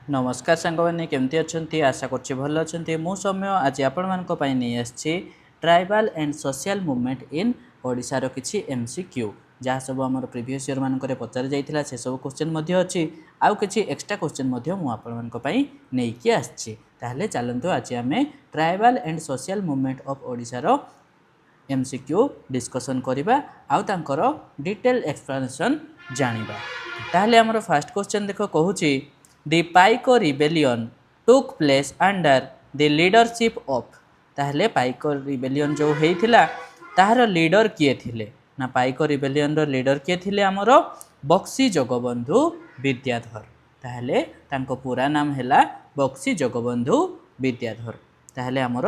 नमस्कार सांग मैंने केमती अच्छा आशा कर भल अच्छा मु सौम्य आज आपण नहीं आसी tribal and social movement in ओडिशार किसी एमसीक्यू जहाँ सब आम प्रिवियस ईयर मानक पचार जाइए से सब क्वेश्चन अच्छी आउ कि एक्स्ट्रा क्वेश्चन मुझे आसी चलतु आज आम tribal and social movement of ओडिशार एमसीक्यू डिस्कसन करवा आउर डिटेल एक्सप्लेनेशन जानिबा। ताहले हमर फर्स्ट क्वेश्चन देखो कहूची The Paiko rebellion took place under the leadership of ताहले पाइको रिबेलियन जो होइथिला ताहार लीडर किए थिले ना पाइको रिबेलियन रो लीडर किए थिले हमर बक्सी जगबंधु विद्याधर। ताहले तांको पूरा नाम हैला बक्सी जगबंधु विद्याधर। ताहले हमर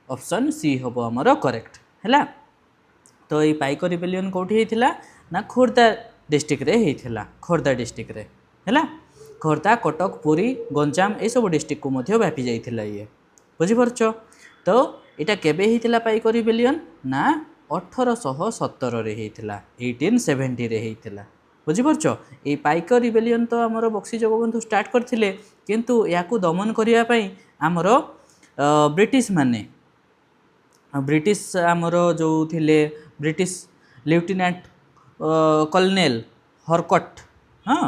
ऑप्शन सी होबो हमर करेक्ट हैला। तो ये पाइको रिबेलियन कोठी होइथिला ना खोर्धा डिस्ट्रिक्ट रे होइथिला खोर्धा डिस्ट्रिक्ट रे हैला। खोर्धा कटक पुरी गंजाम ये सब डिस्ट्रिक्ट को मध्य व्यापी जाइथिला ये बुझिपारछ। तो इटा केबे होइथिला पाइको रिबेलियन ना 1817 रे होइथिला 1870 रे होइथिला बुझिपारछ। ए पाइको रिबेलियन तो हमर बक्सी जगबंधु स्टार्ट करथिले किंतु याकू दमन करिया पई हमर ब्रिटिश माने ब्रिटिश आमर जो थिले ब्रिटिश लेफ्टिनेंट कॉलोनेल हरकट हाँ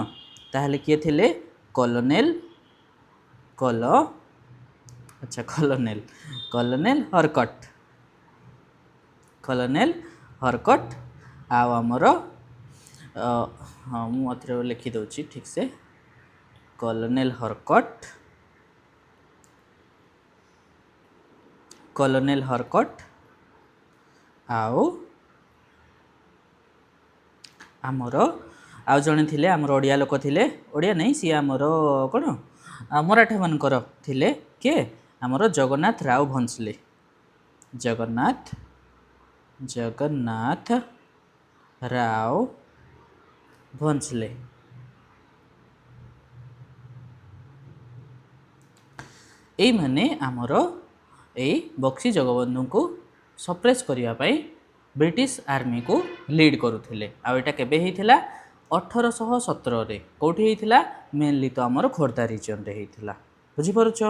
ताहले किए थिले कॉलोनेल हरकट आउ आमर हाँ मुझे लिखी दूची ठीक से कॉलोनेल हरकट आउ आमर आउ जड़े थिले आमर ओडिया लोक थिले ओडिया नहीं सी आमर कौन मराठा मानकर थिले किए आमर जगन्नाथ राव भंसले जगन्नाथ राव भंसले। यही माने आमर ए बक्सी जगबंधु को सप्रेस करने ब्रिटिश आर्मी को लीड करुले। आटा केबे होइथिला 1817 रे कोठी होइथिला मेनली तो आमर खोर्धा रीजन रे होइथिला बुझिपारुछ।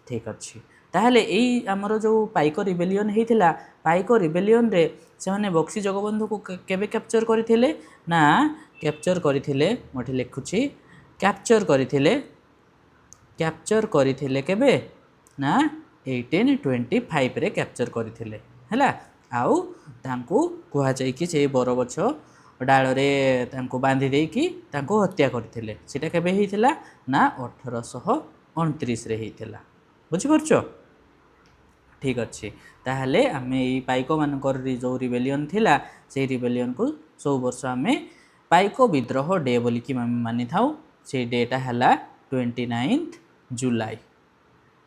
ठीक अच्छी ताहले एई आमर जो पाइको रिबेलियन होइथिला पाइको रिबेलियन रे से माने बक्सी जगबंधु को केबे कैप्चर करथिले ना कैप्चर करथिले मोठी लिखुची कैप्चर करथिले केबे ना 1825 रे कैप्चर करथिले हैला। आउ तांको कुहा जाय कि से बरगछ डाल रे तांको बांधी दे कि तांको हत्या करथिले सेटा केबे होइथिला ना 1829 रे होइथिला बुझिपारछ। ठीक अच्छे ताहले आमे ई पाइको मानकर जो रिबेलियन थिला से रिबेलियन को सब वर्ष आमे पाइको विद्रोह डे बोली कि मानि थाउ से डेटा हैला 29 जुलाई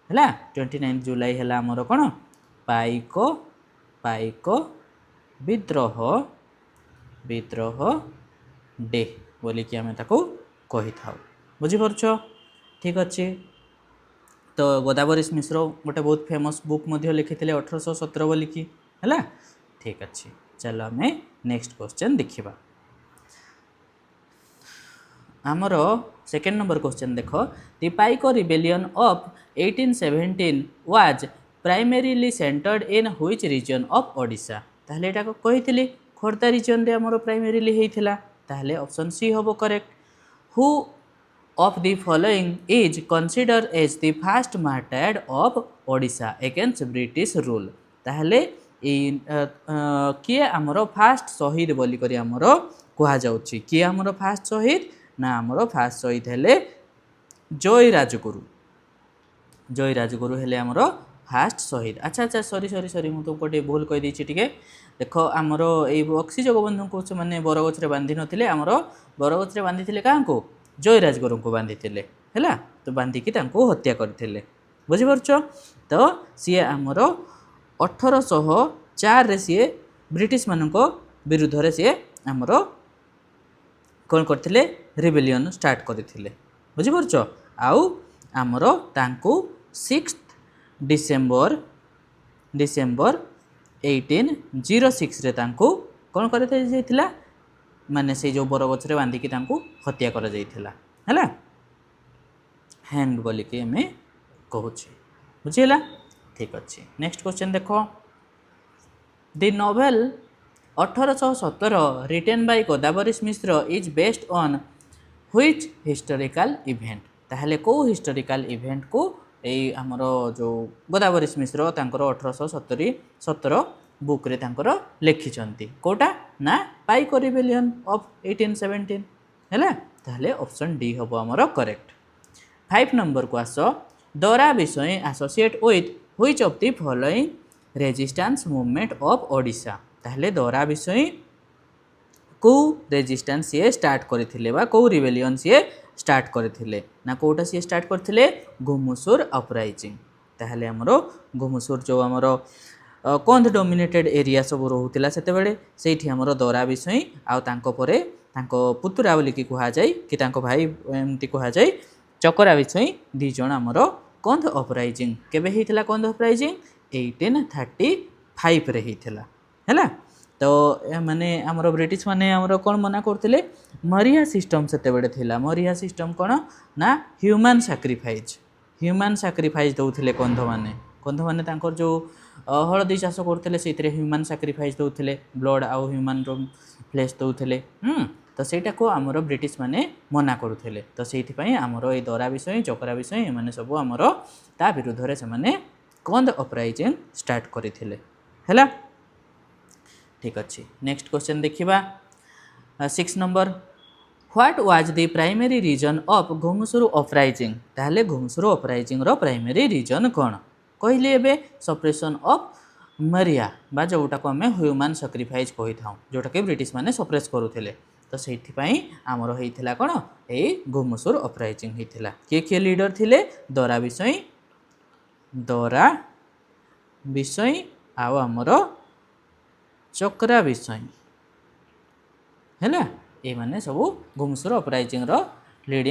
हैला 29 जुलाई हैला हमर कोन पाइको विद्रोह डे बोली कि आमे ताको कहि थाउ बुझिपारछ। ठीक अच्छे तो गोदावरी मिश्र गोटे बहुत फेमस बुक मध्य लिखिथिले 1817 बोली कि हैला। ठीक अच्छे चलो आमे नेक्स्ट क्वेश्चन देखिबा। आमर सेकेंड नंबर क्वेश्चन देख the Paika rebellion of 1817 was primarily centred in which region of Odisha. ताहले एटा को कहिथिली खोर्धा रीजन रे हमरो प्राइमरीली हेइथिला ताहले ऑप्शन सी होबो correct. Who of the following is considered as the first martyr of Odisha against British rule। ताहले किए आमर फास्ट शहीद बोली करी आमर कहा जाउची किए आमर फास्ट शहीद ना आमर फास्ट शहीद हेले जय राजगुरु हेले आमर फास्ट शहीद। अच्छा अच्छा सॉरी मु तुमको टे भूल कहि दैछि टिके देख आमर ए बक्सी जगबंधु को माने बरगछ रे बांधी नथिले आमर बरगछ रे बांधी थिले कांको जय राजगुरु को बांधी थिले हैला। तो बांधिकी तांको हत्या करथिले बुझिपारछ। तो सी आमर 1804 रे सी ब्रिटिश मानको विरुद्ध रे सी आमर कोन करथिले रिबेलियन स्टार्ट करथिले बुझिपारछ। आउ आमर तांको 6 डिसेंबर 1806 रे तांको कोन करथे जेथिला माने से जो बरगछ रे बांधिकी तांको हत्या कर जाइथिला हैला। हैंग बोलिकी आम कहूँ बुझीला ठीक अच्छे नेक्स्ट क्वेश्चन देख the novel 1817 written by Godavari Mishra is based on which historical event ताहले को हिस्टोरिकल इवेंट को यही आमर जो गोदावरी मिश्र तांकर 1817 बुक रे तांकर लिखिछंती कोटा ना पाइक रिबेलियन ऑफ 1817 हैला ताहले ऑप्शन डी हबो आमर करेक्ट 5 नंबर को आस दरा विषय associate with which of the following resistance movement of Odisha ताहले दरा विषय को रेजिस्टेंस सी स्टार्ट करथिले बा को रिबेलियन सी स्टार्ट करथिले ना कोटा सी स्टार्ट करथिले घुमुसुर अपराइजिंग ताहले हमरो घुमुसुर जो हमरो कंध डोमिनेटेड एरिया सब रोहुतिला सेते बेले सेठी हमरो दरा विषय आ तांको परे तांको पुतुरा बोली की कहा जाय कि तांको भाई एमती कहा जाय चकरा विषय दी जण हमरो कंध अपराइजिंग केबे हिथिला कंध अपराइजिंग 1835 रे हिथिला हैला तो माने आमर ब्रिटिश माने आमर कौन मना करते मरिया सिस्टम से बेड़े थिला मरिया सिस्टम कौन ना ह्यूमन सैक्रिफाइस दौले कंध माने तांकर जो हलदी चाष करते से ह्यूमन सैक्रिफाइस दौले ब्लड आउ ह्यूमन फ्लेश दौले तो सहीटा को आमर ब्रिटिश माने मना करुले तो से आमर ये दरा विषय चकरा विषय एमाने सब आमर ता विरुद्ध से माने कंध अपराइजिंग स्टार्ट करथिले हैला ठीक अच्छे नेक्स्ट क्वेश्चन देखिबा 6 नंबर what was the primary reason of Ghumusar uprising ताहले घुमुसुरु अपराइजिंग रो प्राइमरी रीजन कोन कहले एबे सप्रेशन ऑफ मरिया बा जोटा को हमें ह्यूमन सैक्रिफाइस कहि थाउ जोटा के ब्रिटिश माने सप्रेस करूथिले तो सेठी पई हमर हेइथिला कोन ए घुमुसुरु अपराइजिंग हेइथिला के लीडर थिले दरा विषय आ हमर चक्रा विषय है ये माने सब घुमुसुर अपराइजिंग रो लीड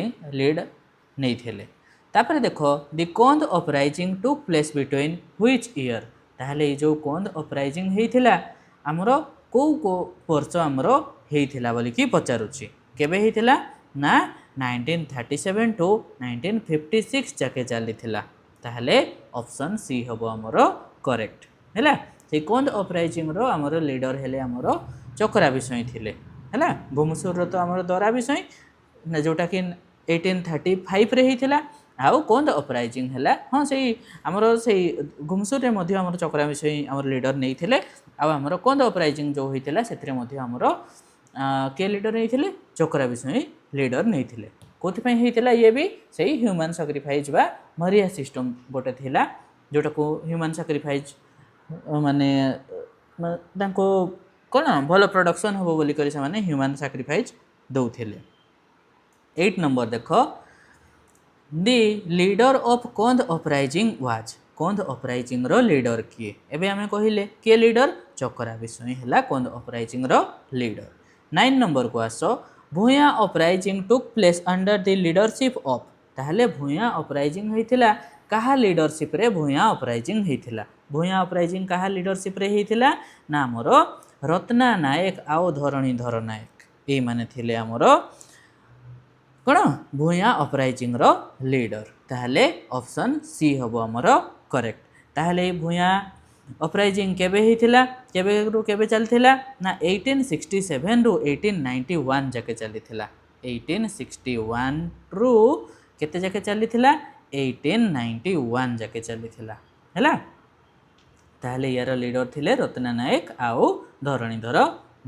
नहीं थे तापर देख दि कंध uprising took place between which year ताहले जो कंध अपराइजिंग होइथिला हमरो को वर्ष हमरो होइथिला बोली कि पचारुची केबे होइथिला ना 1937 टू 1956 जाके चलीथिला ताहले ऑप्शन सी हबो हमरो करेक्ट हैला से कंध अपराइजिंग रो हमर लीडर हेले हमर चकरा विषय थिले हैला घुमुसुर रो तो हमर दरा विषय जोटा कि 1835 रे हिथिला आउ कंध अपराइजिंग हैला हां से हमर से घुमुसुर रे मध्ये हमर चकरा विषय हमर लीडर नै थिले आउ हमर कंध अपराइजिंग जो होइथिला सेतरे मध्ये हमर के लीडर नै थिले चकरा विषय लीडर नै थिले कोथि पय हिथिला ये भी सही ह्यूमन सैक्रिफाइस बा मरिया सिस्टम गोटे थिला जोटा को ह्यूमन सैक्रिफाइस माने तांको कौन भल प्रोडक्शन हम बोली कर ह्यूमन सैक्रिफाइस दौले 8 नंबर देख दि लीडर ऑफ कंध अपराइजिंग वाज कंध अपराइजिंग रो लीडर किए एबे हमें कहले के लीडर चकरा विषय है कंध अपराइजिंग रो लीडर 9 नंबर को आस भूया uprising took place under the leadership of ताहले भूया अपराइजिंग होइथिला कहा लीडरशिप रे भूया अपराइजिंग होइथिला भूया अपराइजिंग कहा लीडरशिप रे होइथिला ना हमरो रत्ना नायक आउ धरणीधर नायक ए माने थिले हमरो कोन भूया अपराइजिंग रो लीडर ताहले ऑप्शन सी हबो हमरो करेक्ट ताहले भूया अपराइजिंग केबे होइथिला केबे रु केबे चलथिला ना 1867 रु 1891 जाके चलीथिला 1861 रु केते जाके चलीथिला 1891 जाके चलीथिला हैला ताहले यार लीडर थिले रत्ना नायक आउ धरणीधर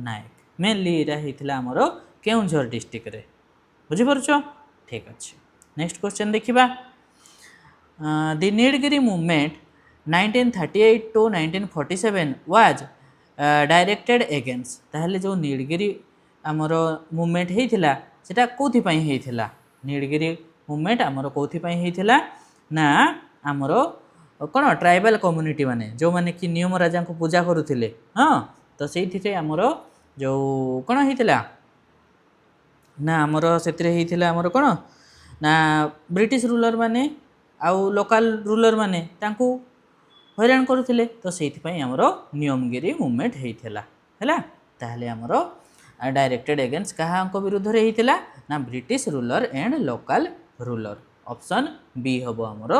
नायक मेनली एरा हिथिला हमरो केउंझर डिस्ट्रिक्ट रे बुझि परछो ठीक अछि नेक्स्ट क्वेश्चन देखिबा the Nilgiri movement 1938 to 1947 was directed against ताहले जो नीलगिरी हमरो मूवमेंट हेथिला सेटा कोथि पई हेथिला नीलगिरी मूवमेंट हमरो कोथि पई हेथिला ना हमरो कौन ट्राइबल कम्युनिटी माने जो माने कि नियम राजा को पूजा करुथिले हाँ तो से आमर जो कौन होता ना आमर से आमर कौन ना ब्रिटिश रूलर माने आउ लोकल रूलर माने तांकु हैरान करुथिले तो से आमर नियमगिरी मूवमेंट होता है ताहले आमर डायरेक्टेड अगेंस्ट क्या विरुद्ध रे होता ना British ruler and local ruler option B हम आमर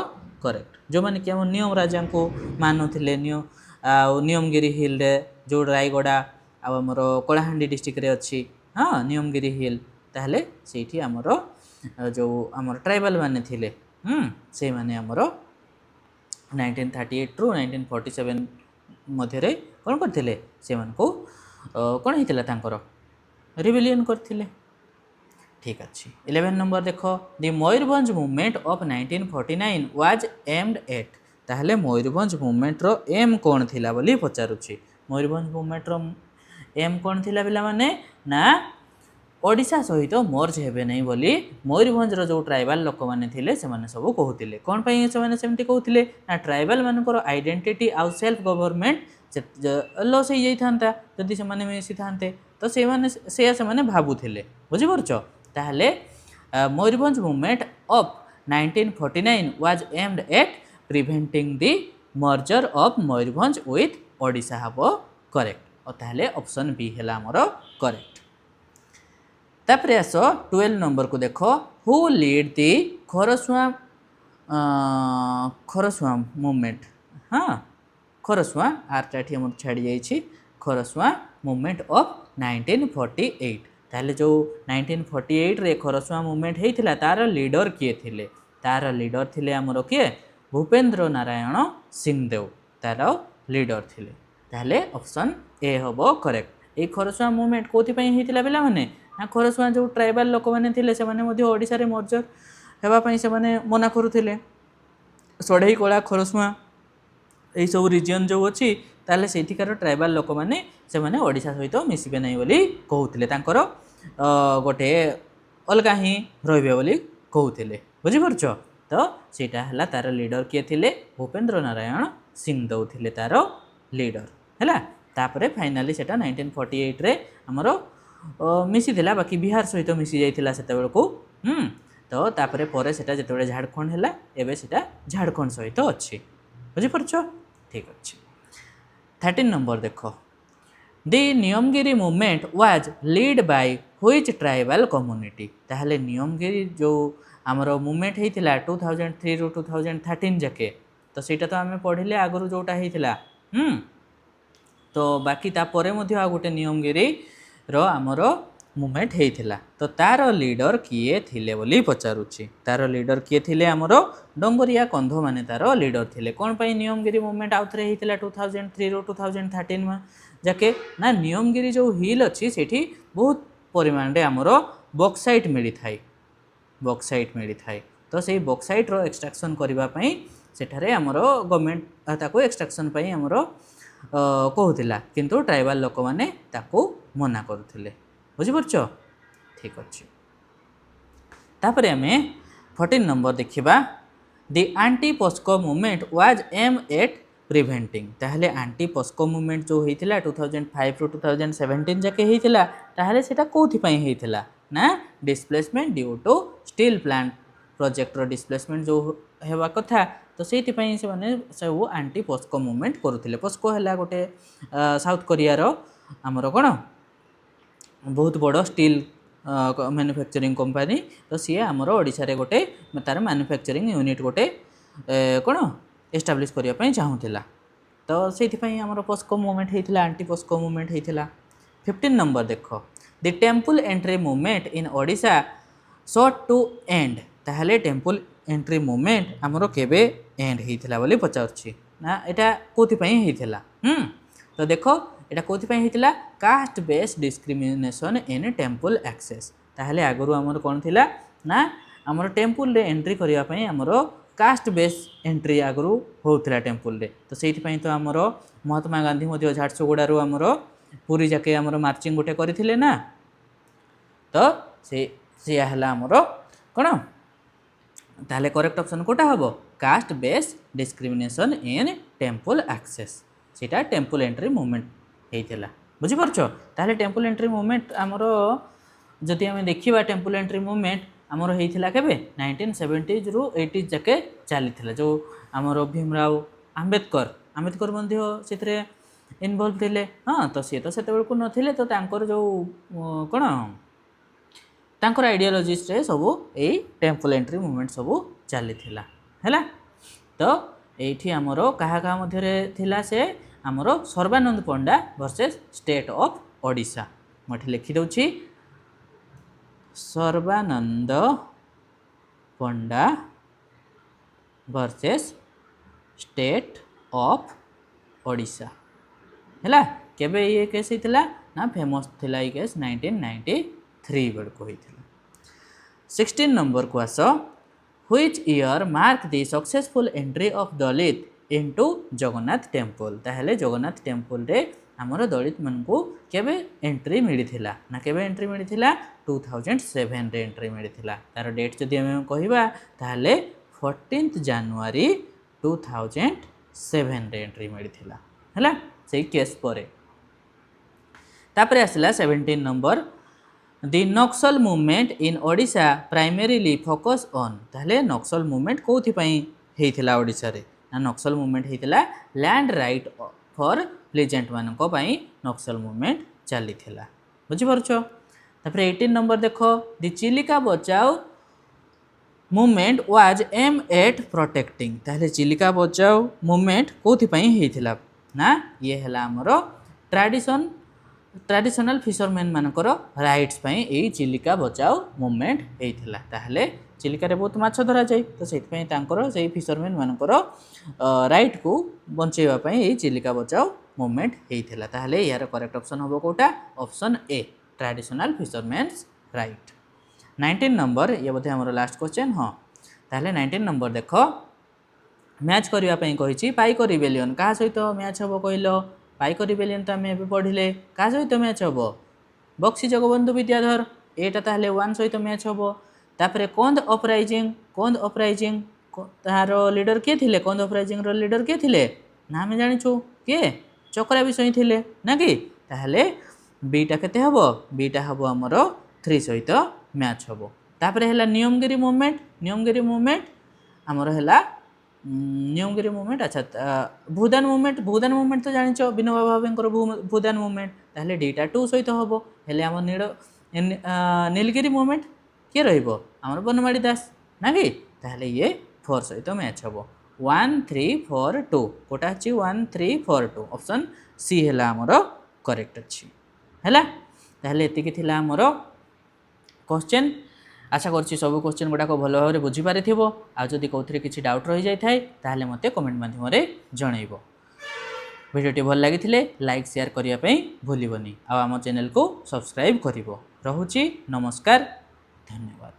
करेक्ट। जो मैंने कि आम नियम राजा को मानुले नियमगिरी हिल रे जो रायगड़ा आमर कलाहांडी डिस्ट्रिक्ट अच्छी हाँ नियमगिरी हिल ताहले से आमर जो आमर ट्राइबल माने थिले से माने आमर 1938 रु 1947 मध्य कौन करते से कौन होता रिबेलियन करथिले। ठीक अच्छे 11 नंबर देख the Mayurbhanj movement of 1949 was aimed at ताहले मयूरभंज मूवमेंट रो एम कौन थिला बोली पचारुछि। मयूरभंज मूवमेंट रो एम कौन थिला पिला माने ना ओडिशा सहित मर्ज हेबे नहीं बोली मयूरभंज रो जो ट्राइबल लोक माने थिले से माने सब कहूतिले कौन पई से माने सेमती कहूतिले ना ट्राइबल मानकर आइडेंटिटी आउ सेल्फ गवर्नमेंट लॉस हो जाइथांता जदि से माने मिसी थांते तो से माने से माने भाबुथिले बुझि परछो। ताहले Mayurbhanj movement of 1949 was aimed eight preventing the merger of Mayurbhanj with Odisha हबो करेक्ट और ताहले ऑप्शन बी हैला हमर करेक्ट। तापरे आस 12 नंबर को देख हु लीड दी खरसुआ मूवमेंट हाँ खरसुआ आरटा ये छाड़ी जाइए खरसुआ मूवमेंट ऑफ 1948 ताहले जो 1948 रे खरसुआ मूवमेंट होता तार लीडर किए थिले तार लीडर थिले आमर किए भूपेन्द्र नारायण सिंहदेव तार लीडर थिले ताहले ऑप्शन ए हबो करेक्ट। ये खरसुआ मूवमेंट कोथि पई हेतिला पिला माने ना खरसुआ जो ट्राइबल लोक मैंने थे से ओडिशा रे मर्जर होगापी से मना करुले सढ़ई कला खरसुआ यही सब रिजन जो अच्छी ताले सेठिकार ट्राइबल लोक मैंने से ओडिशा सहित मिसबे नहीं बोली कहते गोटे अलग ही रे बोली कहते बुझीपारछ। तो सीटा है तार लीडर किए थे भूपेन्द्र नारायण सिंहदेव थे तार लीडर है तापर फाइनाली से 1948 रे आमर मिसी थिला बाकी बिहार सहित मिसी जाइथिला सेते बेलको तो तापरे परे सेटा जेतेबेले झारखंड हैला एबे सेटा झारखंड सहित अछि बुझि परछो। ठीक अछि 13 नंबर देखो the Niyamgiri movement was lead by which tribal community ताहले नियमगिरी जो आमर मूवमेंट हेतिला 2003 रु 2013 जाके तो सेटा तो आमे पढिले आगरु जोटा हेतिला तो बाकी तापरे मध्ये आ गोटे नियमगिरी रो आमर मूवमेंट होता तो तार लीडर किए थिले बोली पचारुछि तार लीडर किए थिले आमर डंगरिया कंध माने तार लीडर थिले कौन पई नियमगिरी मूवमेंट आउथरे होता 2003 रो 2013 में जाके ना नियमगिरी जो हिल अच्छी सेठी बहुत परिमाण रे आमर बक्साइट मिली थाए तो से बक्साइट रो एक्सट्रैक्शन करबा पई सेठारे आमर गवर्नमेंट ताको एक्सट्रैक्शन पई आमर कहूला किंतु ट्राइबल लोक मैंने ताको मना करुले बुझीपारछ। ठीक अच्छे तापर आम 14 नंबर देखा the anti POSCO movement was M at preventing ताहले आंटी पोस्को मूवमेंट जो होता 2005 रु 2017 जाके होता ताहले सेटा कोथि पई होता ना displacement due to steel plant project रो डिस्प्लेसमेंट जो हेबा कथा तो से सब आंटी पोस्को मूवमेंट करुले पोस्को है गोटे साउथ कोरिया रो आमर कौन बहुत बड़ स्टील मैन्युफैक्चरिंग कंपनी तो सी आमर ओडिशा रे गोटे तार मैन्युफैक्चरिंग यूनिट गोटे कौन एस्टाब्लिश करने चाहूला तो से आमर पोस्को मूवमेंट होता आंटी पोस्को मूवमेंट होता। 15 नंबर देख the temple entry movement in Odisha sought to end ताहले टेम्पल एंट्री मूवमेंट आमर केबे एंड होता बोली पचारुछि ना एटा कोथि पई होता तो देख एटा कोथि पई होता caste based discrimination in temple access ताहले आगरु आमर कोन थिला ना आमर टेम्पल रे एंट्री करिया पई आमर कास्ट बेस्ड एंट्री आगरु होउथिला टेम्पल रे तो सेहि पई तो आमर महात्मा गांधी मध्ये झारसुगुड़ारू आमर पुरी जाके आमर मार्चिंग गोटे करथिले ना तो से हला आमर कोन ताहले करेक्ट ऑप्शन कोटा हबो caste based discrimination in temple access सेटा टेम्पल एंट्री मूवमेंट होता बुझी पारछो। ताहले टेम्पल एंट्री मूवमेंट आमर जदि आम देखा टेम्पल एंट्री मूवमेंट आमर होता केबे 1970s रु 80s जाके चली जो आमर भीमराव आंबेडकर मध्य से इनवल्व थे हाँ तो सी तो से नथिले तो तांकर जो कौन तांकर आइडियोलॉजीज रे सब यही टेम्पल एंट्री मूवमेंट सब चली है। तो ये आमर क्या मध्य थिला से आमर सर्बानंद पंडा वर्सेस स्टेट ऑफ ओडिशा। मुझे लिखिदे सर्बानंद पंडा वर्सेस स्टेट ऑफ ओडिशा है। केबे ये केस होता ना फेमस थिला ये केस 1993 बेलू होता। 16 नंबर को आस which year mark the successful entry of Dalit into Jagannath temple. ताहले जगन्नाथ टेम्पल रे आमर दलित मानकु केबे एंट्री मिलिथिला ना केबे एंट्री मिलिथिला 2007 रे एंट्री मिलिथिला। तार डेट जदि हम कहिबा ताहले 14 जनवरी 2007 रे एंट्री मिलिथिला हैला सेही केस परे। तापरे आसला 17 number the Naxal movement in Odisha primarily focus on. ताहले नक्सल मूवमेंट कोथि पई हेइथिला ओडिशा रे ना नक्सल मूवमेंट हेइथिला लैंड राइट फॉर प्लेजेंट मानको पई नक्सल मूवमेंट चली थिला बुझि परछो। तापरे 18 नंबर देखो the Chilika Bachao movement was M at protecting. ताहले चिलिका बचाओ मूवमेंट कोथि पई हेइथिला ना ये हला हमरो ट्रेडिशनल फिशरमैन मानकर राइट्स पई ए चिलिका बचाओ मूवमेंट हेइथिला। ताहले चिलिका रे बहुत माछ धरा जाय तो सेति पई तांकर सेही फिशरमैन मानकर राइट को बंचेवा पई ए चिलिका बचाओ मूवमेंट हेइथिला। ताहले यार करेक्ट ऑप्शन होबो कोटा option A traditional fishermen's right. 19 number ये बोधे हमर लास्ट क्वेश्चन हाँ। ताहले 19 नंबर देखो मैच करबा पई कहिछि पाइक रिबेलियन का सहित मैच होबो कहिलो। पाइक रिबेलियन तो आम पढ़िले क्या सहित मैच हम बक्सी जगबंधु विद्याधर एटा ताहले 1 सहित मैच हम। तापरे कोंद अपराइजिंग तार लीडर किए थिले कोंद अपराइजिंग रो लीडर किए थिले ना आम जानिछु किए चक्रा विषय थिले ना कि ताहले बीटा केते हबो बीटा हबो हमर 3 सहित मैच हबो। तापरे हला नियमगिरी मूवमेंट हमर हला नियमगिरी मूवमेंट अच्छा भूदान मूवमेंट तो जानिछ विनोबा भावेंकर भूदान मूवमेंट ताहले डीटा 2 सहित हबो। हेले हमर नीलगिरी मूवमेंट किए रहिबो हमर बनमाड़ी दास ना कि ताहले ये 4 सहित मैच हबो 1 3 4 2 कोटा अछि 1 3 4 2 ऑप्शन सी हेला हमर करेक्ट अछि हैला। ताहले एतिकी थिला हमर क्वेश्चन आशा करछि सब क्वेश्चन गुड़ाक भल भाव में बुझीपार आदि कौन किसी डाउट रही जाए ताहले मते कमेंट माध्यम जनइब। वीडियोटी भल लगी लाइक शेयर करने भूलबनी आम चैनल को सब्सक्राइब कर। रहुछि नमस्कार धन्यवाद।